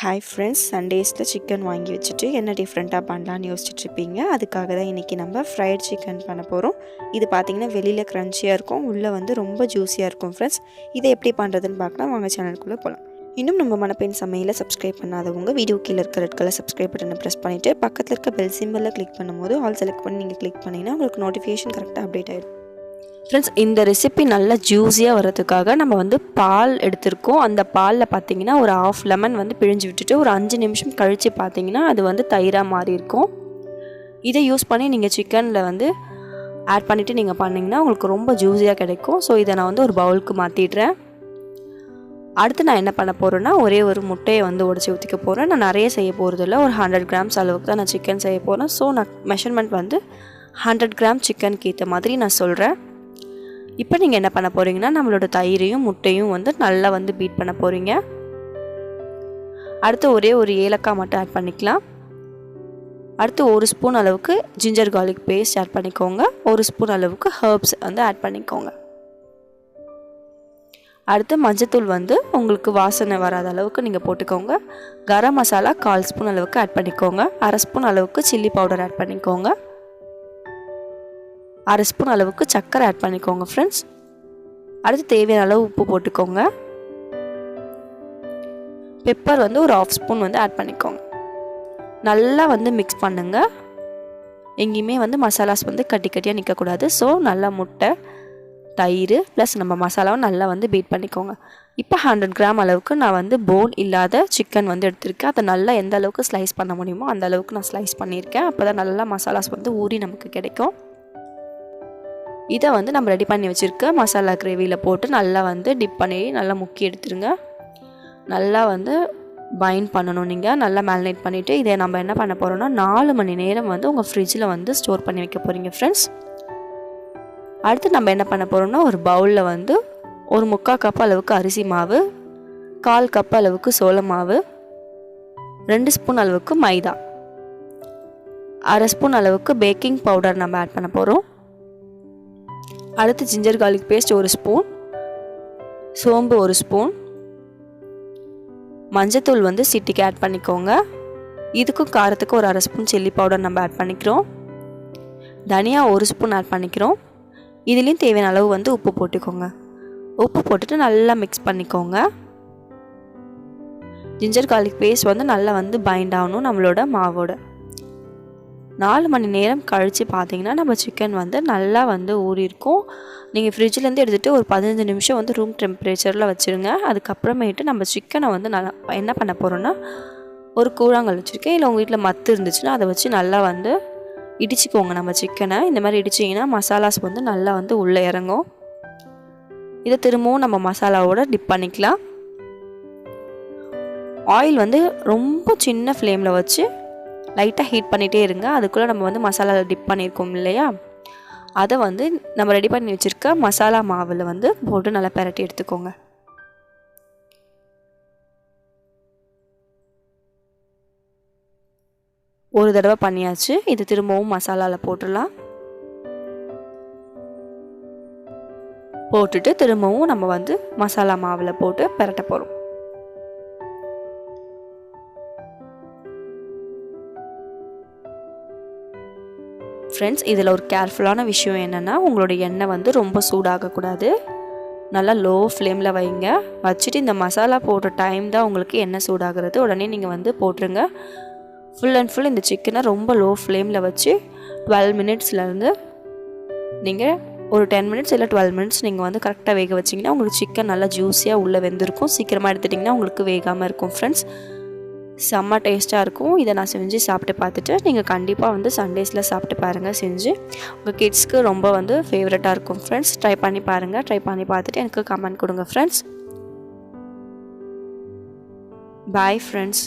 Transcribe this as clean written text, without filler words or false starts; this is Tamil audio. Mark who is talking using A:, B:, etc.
A: ஹாய் ஃப்ரெண்ட்ஸ், சண்டேஸில் சிக்கன் வாங்கி வச்சுட்டு என்ன டிஃப்ரெண்ட்டாக பண்ணலான்னு யோசிச்சுட்ருப்பீங்க. அதுக்காக தான் இன்றைக்கி நம்ம ஃப்ரைட் சிக்கன் பண்ண போகிறோம். இது பார்த்திங்கன்னா வெளியில் க்ரன்ச்சியாக இருக்கும், உள்ளே வந்து ரொம்ப ஜூஸியாக இருக்கும். ஃப்ரெண்ட்ஸ், இதை எப்படி பண்ணுறதுன்னு பார்க்கலாம். வாங்க சேனலுக்குள்ளே போகலாம். இன்னும் நம்ம மணப்பெண் சமையலை சப்ஸ்கிரைப் பண்ணாதவங்க வீடியோ கீழே இருக்க ரெட் கலர் சப்ஸ்கிரைப் பட்டனை ப்ரெஸ் பண்ணிவிட்டு பக்கத்தில் இருக்க பெல் சிம்பிளில் கிளிக் பண்ணும்போது ஆல் செலக்ட் பண்ணி நீங்கள் கிளிக் பண்ணிங்கன்னா உங்களுக்கு நோட்டிஃபிகேஷன் கரெக்டாக அப்டேட் ஆகிடும். ஃப்ரெண்ட்ஸ், இந்த ரெசிபி நல்லா ஜூஸியாக வர்றதுக்காக நம்ம வந்து பால் எடுத்திருக்கோம். அந்த பாலில் பார்த்திங்கன்னா ஒரு ஆஃப் லெமன் வந்து பிழிஞ்சு விட்டுட்டு ஒரு 5 நிமிஷம் கழித்து பார்த்திங்கன்னா அது வந்து தயிராக மாறி இருக்கும். இதை யூஸ் பண்ணி நீங்கள் சிக்கனில் வந்து ஆட் பண்ணிவிட்டு நீங்கள் பண்ணிங்கன்னா உங்களுக்கு ரொம்ப ஜூஸியாக கிடைக்கும். ஸோ இதை நான் வந்து ஒரு பவுலுக்கு மாற்றிடுறேன். அடுத்து நான் என்ன பண்ண போகிறேன்னா ஒரே ஒரு முட்டையை வந்து உடச்சி ஊற்றிக்க போகிறேன். நான் நிறைய செய்ய போகிறதில்ல, ஒரு 100 கிராம்ஸ் அளவுக்கு தான் நான் சிக்கன் செய்ய போகிறேன். ஸோ நான் மெஷர்மெண்ட் வந்து 100 கிராம் சிக்கனுக்கு ஏற்ற மாதிரி நான் சொல்கிறேன். இப்போ நீங்கள் என்ன பண்ண போகிறீங்கன்னா நம்மளோட தயிரையும் முட்டையும் வந்து நல்லா வந்து பீட் பண்ண போகிறீங்க. அடுத்து ஒரே ஒரு ஏலக்காய் மட்டும் ஆட் பண்ணிக்கலாம். அடுத்து 1 ஸ்பூன் அளவுக்கு ஜிஞ்சர் கார்லிக் பேஸ்ட் ஆட் பண்ணிக்கோங்க. 1 ஸ்பூன் அளவுக்கு ஹர்ப்ஸ் வந்து ஆட் பண்ணிக்கோங்க. அடுத்து மஞ்சத்தூள் வந்து உங்களுக்கு வாசனை வராத அளவுக்கு நீங்கள் போட்டுக்கோங்க. கரம் மசாலா 1/4 ஸ்பூன் அளவுக்கு ஆட் பண்ணிக்கோங்க. 1/2 ஸ்பூன் அளவுக்கு சில்லி பவுடர் ஆட் பண்ணிக்கோங்க. 1/2 ஸ்பூன் அளவுக்கு சர்க்கரை ஆட் பண்ணிக்கோங்க ஃப்ரெண்ட்ஸ். அடுத்து தேவையான அளவு உப்பு போட்டுக்கோங்க. பெப்பர் வந்து ஒரு 1/2 ஸ்பூன் வந்து ஆட் பண்ணிக்கோங்க. நல்லா வந்து மிக்ஸ் பண்ணுங்கள். எங்கேயுமே வந்து மசாலாஸ் வந்து கட்டி கட்டியாக நிற்கக்கூடாது. ஸோ நல்லா முட்டை, தயிர் ப்ளஸ் நம்ம மசாலாவும் நல்லா வந்து பீட் பண்ணிக்கோங்க. இப்போ 100 கிராம் அளவுக்கு நான் வந்து போன் இல்லாத சிக்கன் வந்து எடுத்திருக்கேன். அதை நல்லா எந்த அளவுக்கு ஸ்லைஸ் பண்ண முடியுமோ அந்த அளவுக்கு நான் ஸ்லைஸ் பண்ணியிருக்கேன். அப்போ தான் நல்லா மசாலாஸ் வந்து ஊறி நமக்கு கிடைக்கும். இதை வந்து நம்ம ரெடி பண்ணி வச்சுருக்க மசாலா கிரேவியில் போட்டு நல்லா வந்து டிப் பண்ணி நல்லா முக்கி எடுத்துருங்க. நல்லா வந்து பைண்ட் பண்ணணும். நீங்கள் நல்லா மேரினேட் பண்ணிவிட்டு இதை நம்ம என்ன பண்ண போகிறோம்னா 4 மணி நேரம் வந்து உங்கள் ஃப்ரிட்ஜில் வந்து ஸ்டோர் பண்ணி வைக்க போகிறீங்க ஃப்ரெண்ட்ஸ். அடுத்து நம்ம என்ன பண்ண போகிறோம்னா ஒரு பவுலில் வந்து ஒரு 3/4 கப் அளவுக்கு அரிசி மாவு, 1/4 கப் அளவுக்கு சோள மாவு, 2 ஸ்பூன் அளவுக்கு மைதா, 1/2 ஸ்பூன் அளவுக்கு பேக்கிங் பவுடர் நம்ம ஆட் பண்ண போகிறோம். அடுத்து ஜிஞ்சர் கார்லிக் பேஸ்ட் 1 ஸ்பூன், சோம்பு 1 ஸ்பூன், மஞ்சத்தூள் வந்து சிட்டிக்கு ஆட் பண்ணிக்கோங்க. இதுக்கும் காரத்துக்கு ஒரு 1/2 ஸ்பூன் சில்லி பவுடர் நம்ம ஆட் பண்ணிக்கிறோம். தனியா 1 ஸ்பூன் ஆட் பண்ணிக்கிறோம். இதுலேயும் தேவையான அளவு வந்து உப்பு போட்டுக்கோங்க. உப்பு போட்டுட்டு நல்லா மிக்ஸ் பண்ணிக்கோங்க. ஜிஞ்சர் கார்லிக் பேஸ்ட் வந்து நல்லா வந்து பைண்ட் ஆகணும் நம்மளோட மாவோட. 4 மணி நேரம் கழித்து பார்த்தீங்கன்னா நம்ம சிக்கன் வந்து நல்லா வந்து ஊறியிருக்கும். நீங்கள் ஃப்ரிட்ஜிலேருந்து எடுத்துகிட்டு ஒரு 15 நிமிஷம் வந்து ரூம் டெம்பரேச்சரில் வச்சுருங்க. அதுக்கப்புறமேட்டு நம்ம சிக்கனை வந்து நல்லா என்ன பண்ண போகிறோன்னா ஒரு கூழாங்கல் வச்சுருக்கேன். இல்லை உங்கள் வீட்டில் மத்து இருந்துச்சுன்னா அதை வச்சு நல்லா வந்து இடிச்சிக்கோங்க. நம்ம சிக்கனை இந்த மாதிரி இடிச்சிங்கன்னா மசாலாஸ் வந்து நல்லா வந்து உள்ளே இறங்கும். இதை திரும்பவும் நம்ம மசாலாவோட டிப் பண்ணிக்கலாம். ஆயில் வந்து ரொம்ப சின்ன ஃப்ளேமில் வச்சு லைட்டாக ஹீட் பண்ணிகிட்டே இருங்க. அதுக்குள்ளே நம்ம வந்து மசாலா டிப் பண்ணியிருக்கோம் இல்லையா, அதை வந்து நம்ம ரெடி பண்ணி வச்சுருக்க மசாலா மாவில் வந்து போட்டு நல்லா பெரட்டி எடுத்துக்கோங்க. ஒரு தடவை பண்ணியாச்சு. இது திரும்பவும் மசாலாவில் போட்டுடலாம். போட்டுட்டு திரும்பவும் நம்ம வந்து மசாலா மாவில் போட்டு பெரட்ட போகிறோம். ஃப்ரெண்ட்ஸ், இதில் ஒரு கேர்ஃபுல்லான விஷயம் என்னென்னா உங்களோட எண்ணெய் வந்து ரொம்ப சூடாகக்கூடாது. நல்லா லோ ஃப்ளேமில் வைங்க. வச்சுட்டு இந்த மசாலா போடுற டைம் தான் உங்களுக்கு எண்ணெய் சூடாகிறது. உடனே நீங்கள் வந்து போட்டுருங்க. ஃபுல் அண்ட் ஃபுல் இந்த சிக்கனை ரொம்ப லோ ஃப்ளேமில் வச்சு 12 மினிட்ஸ்லேருந்து நீங்கள் ஒரு 10 மினிட்ஸ் இல்லை 12 மினிட்ஸ் நீங்கள் வந்து கரெக்டாக வேக வச்சிங்கன்னா உங்களுக்கு சிக்கன் நல்லா ஜூஸியாக உள்ளே வெந்திருக்கும். சீக்கிரமாக எடுத்துட்டிங்கன்னா உங்களுக்கு வேகாமல் இருக்கும். ஃப்ரெண்ட்ஸ், செம்ம டேஸ்ட்டாக இருக்கும். இதை நான் செஞ்சு சாப்பிட்டு பார்த்துட்டு நீங்கள் கண்டிப்பாக வந்து சண்டேஸில் சாப்பிட்டு பாருங்கள். செஞ்சு உங்கள் கிட்ஸ்க்கு ரொம்ப வந்து ஃபேவரட்டாக இருக்கும். ஃப்ரெண்ட்ஸ், ட்ரை பண்ணி பாருங்கள். ட்ரை பண்ணி பார்த்துட்டு எனக்கு கமெண்ட் கொடுங்க ஃப்ரெண்ட்ஸ். Bye friends.